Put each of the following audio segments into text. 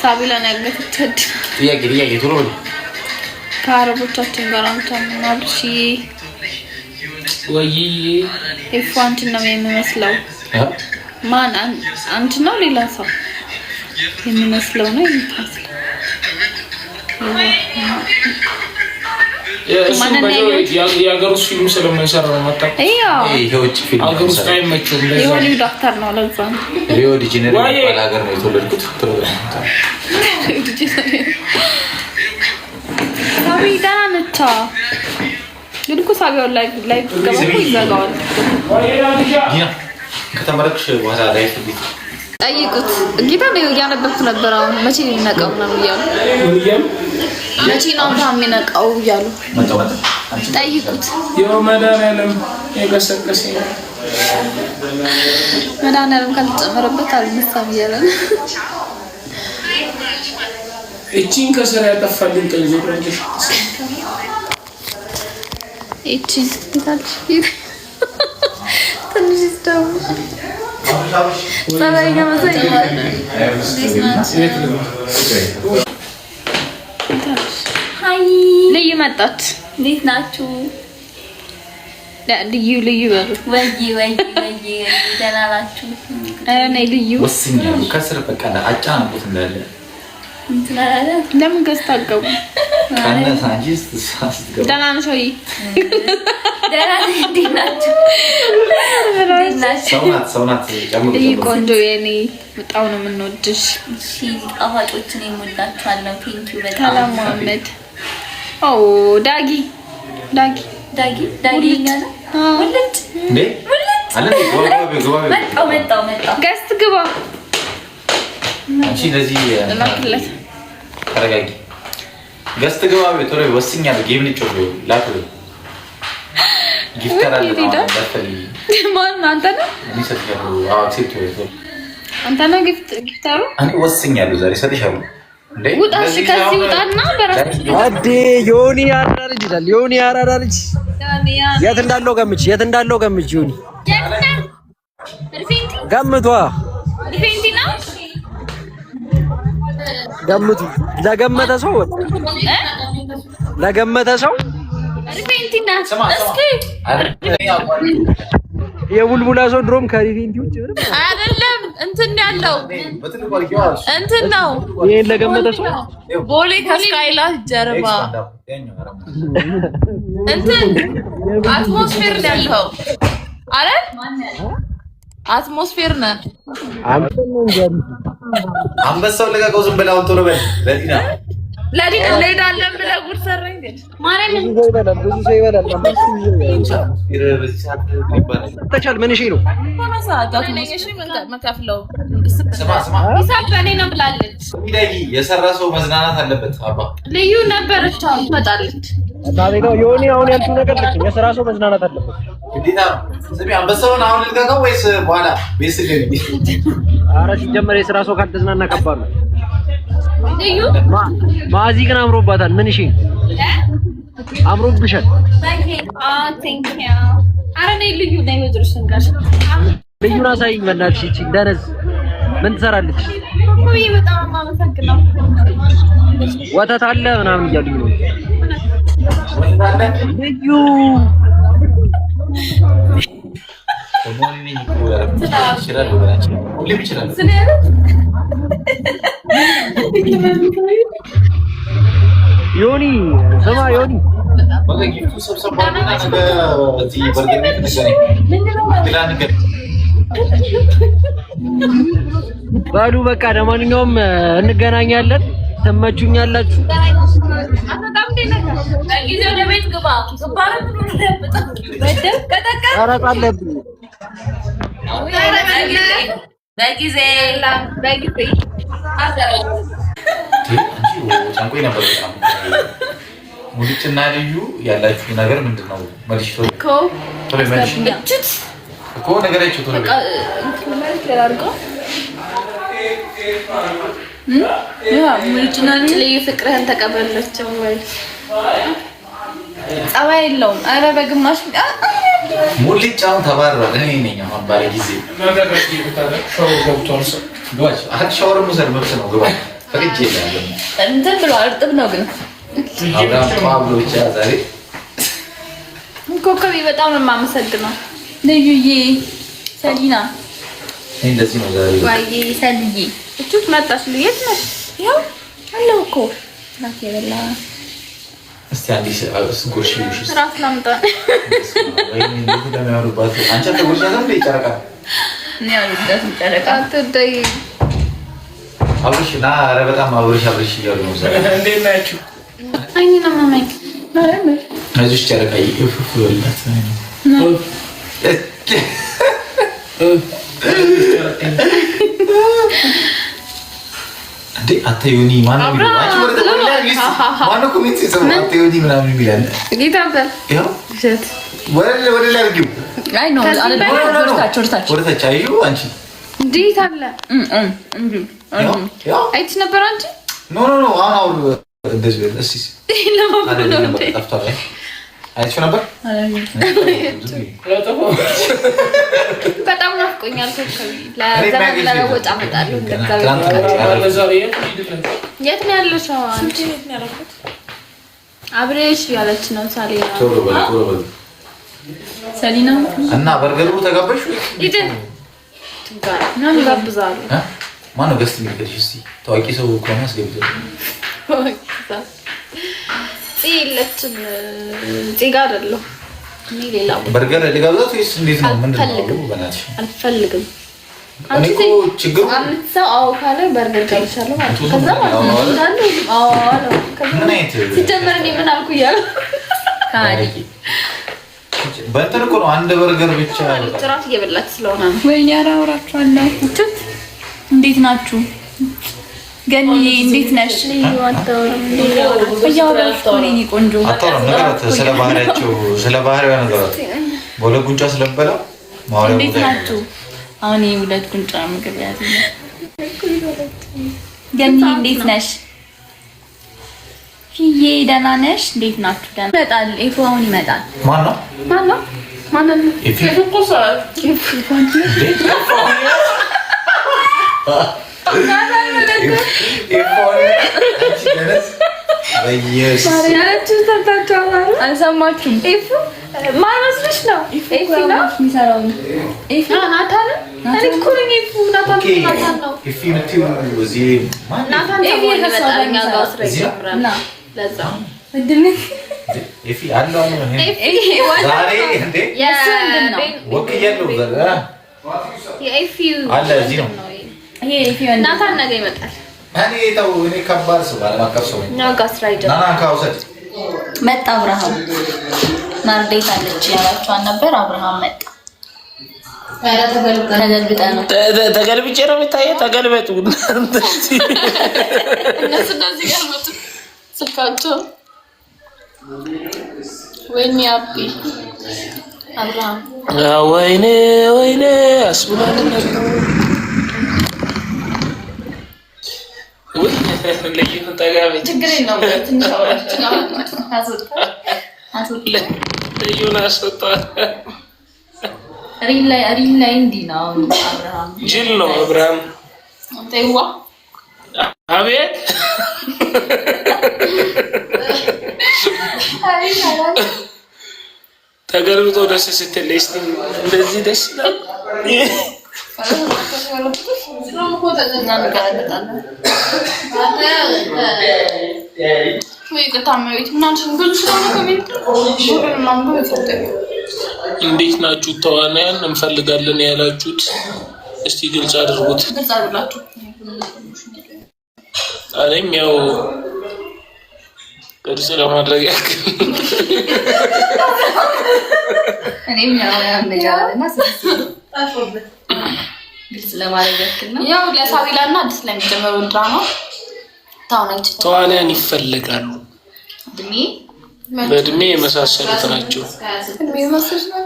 ሳቢላን ያገተች ጥያቄ ቶሎ ከአረቦቻችን ጋር አንተናብሺ ወይ ኢፋንት ነው የሚመስለው ማን አንተ ነው ሌላ ሰው የሚመስለው ነው የሚመስለው የሀገር ውስጥ ፊልም ስለማይሰራ ነው መጣ የውጭ ፊልም ሀገር ውስጥ አይመቸውም የሆነ ዶክተር ነው ለዛ ነው ሪዮ ዲ ጄኔሮ ባላገር ነው የተወለድኩት ሳቢ ደህና ነች ግን እኮ ሳቢው ላይ ገባው ይዘጋዋል ከተመረቅሽ በኋላ ላይ ፍልት ጠይቁት ጌታ ነው ያነበብኩት ነበር አሁን መቼ ይነቀው ነው ይያሉ መቼ ነው የሚነቀው ይያሉ ጠይቁት የመዳናለም የገሰቀሰ መዳናለም ካልተጨመረበት አልመሳም ይያለ እቺን ከስራ ያጠፋልን ቀንጆልሽ እቺን ታልሽ ትንሽ ደው ሰላይኛ መሰለኝ ሃይ ልዩ መጣች እንዴት ናችሁ ልዩ በሉ ወይ ደህና ናችሁ እኔ ልዩ ወስኛለሁ ከስር በቃ አጫንቁት እንዳለ ለምን ገዝታገቡ ካነሳ አንጂስ ተሳስተው ደህና ነሽ ወይ ደህና እንዴናችሁ ሰውናት ጨምሩ ቆንጆ የኔ በጣም ነው የምንወድሽ እሺ ጣፋጮችን የምወዳችኋለሁ ቴንኪው በጣም ሰላም መሐመድ ኦ ዳጊ ይኛል ወለጭ እንዴ አለ መጣው ገስት ግባ አንቺ ለዚህ ለማክለት ተረጋጊ ገስት ግባ ቶሎ ወስኛለሁ ጌም ልጭው ላኩ ጊፍት አለ ማን አንተ ነው አክሴፕት አንተ ነው ጊፍታሩ እኔ ወስኛለሁ ዛሬ ሰጥሻለሁ እንዴ ውጣሽ ከዚህ ውጣና በራስ አዲ ዮኒ ያራርጅ ይላል ዮኒ ያራርጅ የት እንዳለው ገምች ዮኒ ገምቷ ሪፌንቲና ገምቱ ለገመተ ሰው ሪፌንቲና እስኪ የቡልቡላ ሰው ድሮም ከሪፌንቲ ውጭ አይደለም እንትን ያለው እንትን ነው ይሄን ለገመተ ሰው ቦሌ ከስካይላስ ጀርባ እንትን አትሞስፌር ያለው አረ አትሞስፌር ነው አንበሳው ለጋጋው ዝም ብለው ቶሎ በል ለዲና ለዳለም ብለህ ጉድ ሰራኝ ግን ማርያም ብዙ ሰው ይበላል ተቻል ምን እሺ ነው ኮናሳ ዳክኔሽ መካፍለው ሂሳብ በኔ ነው ብላለች ሚዳጊ የሰራ ሰው መዝናናት አለበት አባ ልዩ ነበረች ትመጣለች ታዲያ ነው ዮኒ አሁን ያልኩ ነገር ልክ የሰራ ሰው መዝናናት አለበት ግዴታ ስሚ አንበሳውን አሁን ልጋጋው ወይስ በኋላ ቤስ ገቢ ኧረ ሲጀመር የሰራ ሰው ካልተዝናና ከባድ ነው ልዩ ማዚ ግን አምሮባታል ምን እሺ አምሮብሻል ቴንክ ዩ አረ ነይ ልዩ ነይ ወድርሽን ጋር ልዩን አሳይኝ በእናትሽ እቺ እንደነዝ ምን ትሰራለች ወይ በጣም ማመሰግናለሁ ወተት አለ ምናምን እያሉኝ ነው ልዩ ዮኒ ስማ ዮኒ ባሉ በቃ ለማንኛውም እንገናኛለን ትመቹኛላችሁ በጊዜ ጫንቆይ ነበር ሙልጭና ልዩ ያላችሁ ነገር ምንድነው? መልሽ እኮ ነገራችሁ ቶሎ ሙልጭና ልዩ ፍቅርህን ተቀበለችው ወይ ጸባይ የለውም። አረ በግማሽ ሙልጫውን ተባረረ። እኔ ነኝ አሁን ባለ ጊዜ ሻወር መውሰድ መብት ነው። ግባ ፈቅጄ እላለሁ። እንትን ብሎ እርጥብ ነው ግን አብራም ቋብሎ ብቻ ዛሬ ኮከቤ በጣም ነው የማመሰግነው። ልዩዬ ሰሊና እንደዚህ ነው ዛሬ ዋዬ ሰልዬ እቹት መጣሽ ልየት ነሽ? ያው አለው እኮ ናት የበላ እስቲ አንዲስ ጉርሽ ይውሽ ራስ ላምጣ ወይ ምን እንደሚያወሩባት አንቺ ተጎርሻ ዘንድ ይጨረቃ ነው ያሉት ጨረቃ አትደይ አብርሽና ኧረ በጣም አብርሽ እያሉ ነው ዛሬ። እንዴት ናችሁ? አይኔ ነው ማማይ አይዞሽ ጨረቃ ይፍፍ ይወላት እንዴ አተዩኒ ማን ነው የሚለው? አንቺ ወደ ተቆላልሽ ማን ነው ኮሜንት ሲሰማ አተዩኒ ምናምን የሚላል ጌታ በል ያው ሸት ወደ ላይ አድርጊው። አይ ነው ወርታች ወደ ታች አዩ አንቺ እንዴት አለ ያው አይት ነበር አንቺ ኖ አሁን እንደዚህ በለሲስ ለማን ነው እንዴ? አይቼው ነበር በጣም ናፍቆኛል። ኮከቤ ለዘመን ለወጣ እመጣለሁ። የት ነው ያለሽው አንቺ? አብሬሽ ያለች ነው ሳሊና ቶሎ በል ሰሊና እና በርገሩ ተጋበሽ ይደን ትጋር ነው ይጋብዛሉ። ማን ነው ገስት የሚልሽ? እስቲ ታዋቂ ሰው ከሆነ አስገብቶ ጽይለችን ጽጋ አይደለም እኔ ሌላ በርገር ልጋብዛት ወይስ እንዴት ነው? ምንድነው? በእናትሽ አልፈልግም። አንቺ እኮ ችግሩ አምስት ሰው አዎ ካለ በርገር ጋብቻለሁ ማለት ነው። ከዛ ማለት ነው አዎ ምን አይነት ሲጀመር እኔ ምን አልኩ እያለ ካዲ በእንትን እኮ ነው አንድ በርገር ብቻ ጥራት እየበላች ስለሆነ ነው። ወይኔ አራውራችኋለሁ። እንዴት ናችሁ? ገኒ እንዴት ነሽ? ያወራችሁኝ ቆንጆ አጣራም ነገራት ስለ ባህሪያቸው ስለ ባህሪዋ ነገራት በሁለት ጉንጫ ስለበላ ማውሪያ እንዴት ናችሁ? አሁን የሁለት ጉንጫ ምግብ ያዘ። ገኒ እንዴት ነሽ? ፊዬ ደህና ነሽ? እንዴት ናችሁ? ደህና ይመጣል። ኤፉ አሁን ይመጣል። ማን ነው? ኤፊ አልሰማችሁም? ኤፉ ማን መስለሽ ነው? ኤፊ ነው የሚሰራው። ኤፉ ናታን እኔ እኮ ነኝ። ኤፉ ናታን ነው። ኤፊ ምትዩ እዚህ ማን ናታን ደግሞ ይመጣል እኛ ጋር ስራ ይጀምራል። ለዛ ኤፊ አለው ዛሬ እንዴ ወክያለሁ ዘጋ የኤፊ አለ እዚህ ነው። ይሄ ኤፊ ናታን ነገ ይመጣል። እኔ ከባድ ሰው አለማቀፍ ሰው እኛ ጋር ስራ ይጀምራል። ናና ካውሰድ መጣ። አብርሃም ማርዴት አለች ያላችኋን ነበር። አብርሃም መጣ። ተገልብጠ ነው ተገልብጬ ነው የሚታየው። ተገልበጡ እነሱ እንደዚህ ገልበጡ ስልካቸው ወይኔ አቢ አብርሃም ወይኔ አስብሏል ነበር ችግር የለውም። ትንሽ ልዩን አስወጣል። ሪል ላይ እንዲህ ነው። አብርሃም ጅል ነው አብርሃም። ተይዋ አቤት ተገልብጦ ደስ ስትል እንደዚህ ደስ ይላል። እንዴት ናችሁ ተዋናያን? እንፈልጋለን ያላችሁት እስቲ ግልጽ አድርጉት። አለኝ ያው ግልጽ ለማድረግ ያክል እኔም ያው ያንገራልና ግልጽ ለማድረግ ያክል ነው። ያው ለሳቢላና አዲስ ለሚጀምረው ድራማ ተዋናያን ይፈልጋሉ። በእድሜ የመሳሰሉት ናቸው።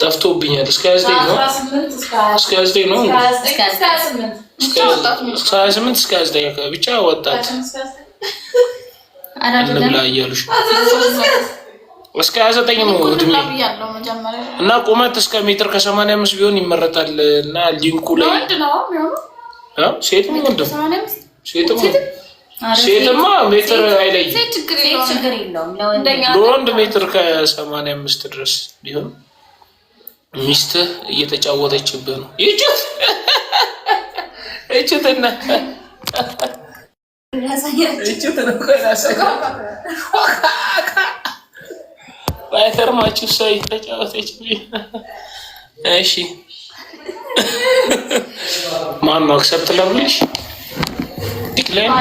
ጠፍቶብኛል። እስከ 29 ነው። እስከ 29 ነው። እስከ 28 እስከ 29 ብቻ ወጣት እንብላ እያሉሽ እስከ 29 ነው እድሜ እና ቁመት እስከ ሜትር ከ85 ቢሆን ይመረጣል። እና ሊንኩ ላይ ወንድ ነው የሚሆነው ሴት ነው ወንድ ሴትማ ሜትር አይለይም። ሴት ችግር የለውም ለወንድ ሜትር ከ85 ድረስ ቢሆን ሚስትህ እየተጫወተችብህ ነው። እችትና ባይከርማችሁ ሰው እየተጫወተችብኝ። እሺ ማነው አክሰፕት ለብልሽ ዲክላይን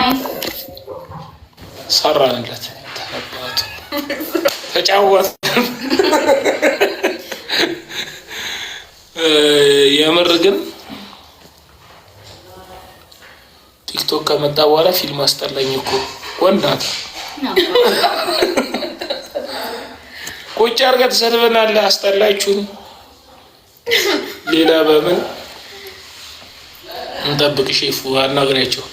ሰራንለት ተባቱ ተጫወተ። የምር ግን ቲክቶክ ከመጣ በኋላ ፊልም አስጠላኝ እኮ ወንዳታ ቁጭ አድርገህ ተሰድበናል። አስጠላችሁን። ሌላ በምን እንጠብቅ? ሼፉ አናግሪያቸው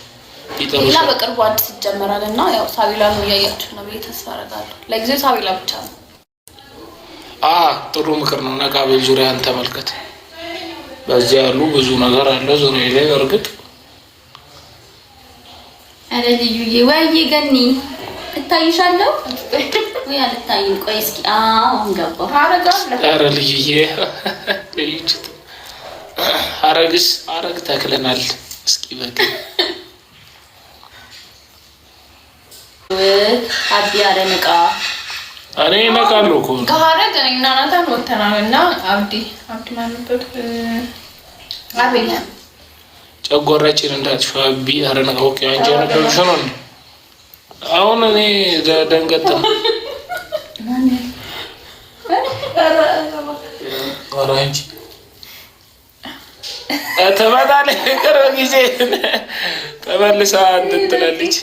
ይጠሩሻል። ሌላ በቅርቡ አዲስ ይጀምራል እና ያው ሳቢላ ነው እያያችሁ ነው ብዬ ተስፋ አደርጋለሁ። ለጊዜው ሳቢላ ብቻ ነው። ጥሩ ምክር ነው። ነቃ በል፣ ዙሪያን ተመልከት። በዚያ ያሉ ብዙ ነገር አለ ዙሪያ ላይ። እርግጥ አረ ልዩዬ ወይዬ ገኒ እታይሻለሁ ወይ አልታይም? ቆይ እስኪ አሁን ገባሁ። አረ ልዩዬ ለይችት አረግ ተክለናል። እስኪ በቃ አቢ አረ ነቃ እኔ ነቃለሁ እኮ ከሀረግ እና ናታን ወተናል እና አብዲ ማንበት አቤኛ ጨጓራችን እንዳትሽው አቢ አረ ነቃ። ኦኬ አንቺ ያነበብሽ ነው እንዴ? አሁን እኔ ደንገጥ ነው። አንቺ ተመጣጣኝ ቅርብ ጊዜ ተመልሳ እንትን ትላለች።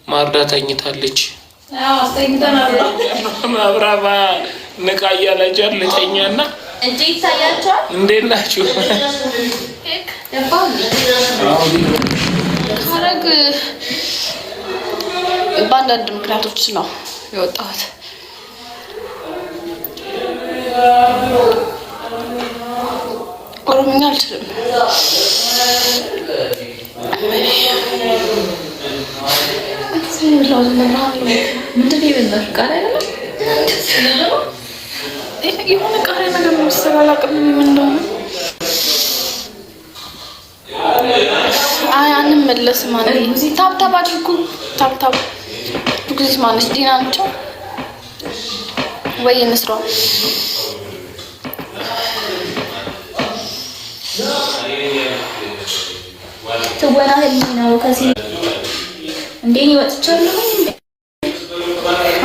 ማርዳ ተኝታለች። ማብራባ ንቃ እያላችሁ ልተኛና እንዴ ይታያችኋል። እንዴት ናችሁ? ሀረግ በአንዳንድ ምክንያቶች ነው የወጣሁት። ኦሮምኛ አልችልም። ምንድን የበዛሽ ቃል አይደለም? የሆነ ቃል ነገር መሰል አላውቅም ምን እንደሆነ። አንመለስም። ታብታብ አድርጉ። ታብታብ ጊዜ ማነች ዲና ናቸው ወይ እንስራው? ትወና ነው ከዚህ እንዴ ነው ወጥቻለሁ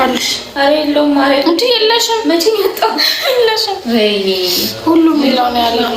አልሽ? አረ የለውም ማለት እንዴ የለሽም? መቼ መጣው? የለሽም? ወይኔ ሁሉም ይላው ነው ያለው።